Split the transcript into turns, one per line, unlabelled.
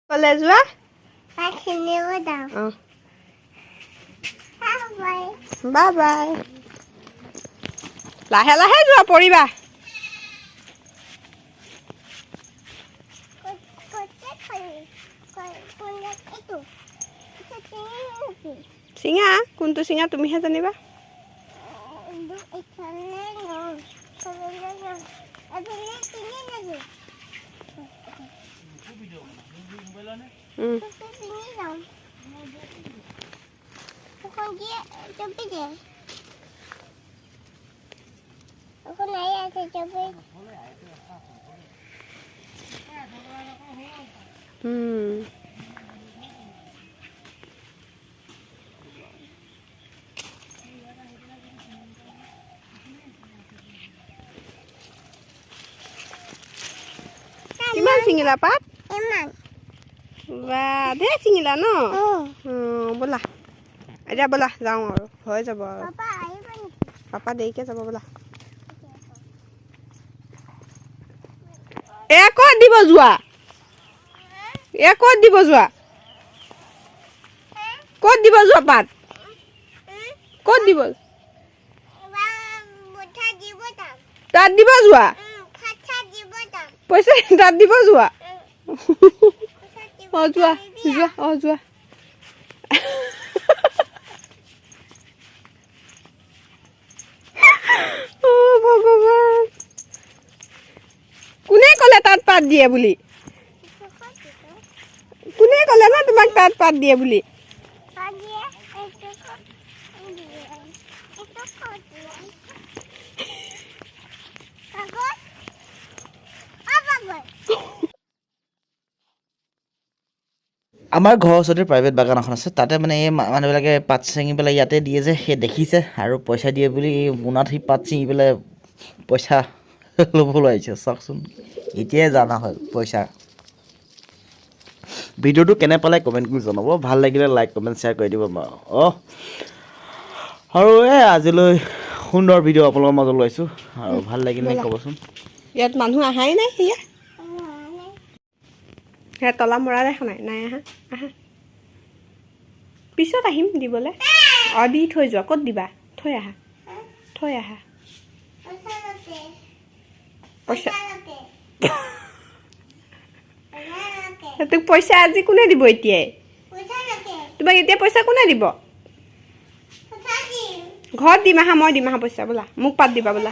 কলে যোৱা bye bye লাহে লাহে যোৱা পৰিবা চিঙা কোনটো চিঙা তুমিহে জানিবা কিমান চিঙিলা পাত বা ধেৰ চিঙিলা ন ব'লা এতিয়া ব'লা যাওঁ আৰু হৈ যাব আৰু পাপা দেৰিকৈ যাব ব'লা এ ক'ত দিব যোৱা ক'ত দিব যোৱা ক'ত দিব যোৱা পাত ক'ত দিব তাত দিব যোৱা পইচা তাত দিব যোৱা যোৱা যোৱা যোৱা ভগৱান কোনে ক'লে তাত পাত দিয়ে বুলি কোনে ক'লে ন তোমাক তাত পাত দিয়ে বুলি
আমাৰ ঘৰৰ ওচৰতে প্ৰাইভেট বাগান এখন আছে তাতে মানে এই মানুহবিলাকে পাত ছিঙি পেলাই ইয়াতে দিয়ে যে সেই দেখিছে আৰু পইচা দিয়ে বুলি মোনাত সি পাত ছিঙি পেলাই পইচা ল'বলৈ আহিছে চাওকচোন এতিয়াই জানা হ'ল পইচা ভিডিঅ'টো কেনে পালে কমেণ্ট কৰি জনাব ভাল লাগিলে লাইক কমেণ্ট শ্বেয়াৰ কৰি দিব আৰু আজিলৈ সুন্দৰ ভিডিঅ' আপোনালোকৰ মাজত লৈছোঁ আৰু ভাল লাগিলে ক'বচোন
ইয়াত মানুহ আহাই নাই সেয়া তলা মৰা দেখা নাই আহা আহা পিছত আহিম দিবলৈ দি থৈ যোৱা ক'ত দিবা থৈ আহা পইচা তোক পইচা আজি কোনে দিব এতিয়াই তোমাক এতিয়া পইচা কোনে দিব ঘৰত দিম আহা মই দিম আহা পইচা বোলা মোক পাত দিবা বোলা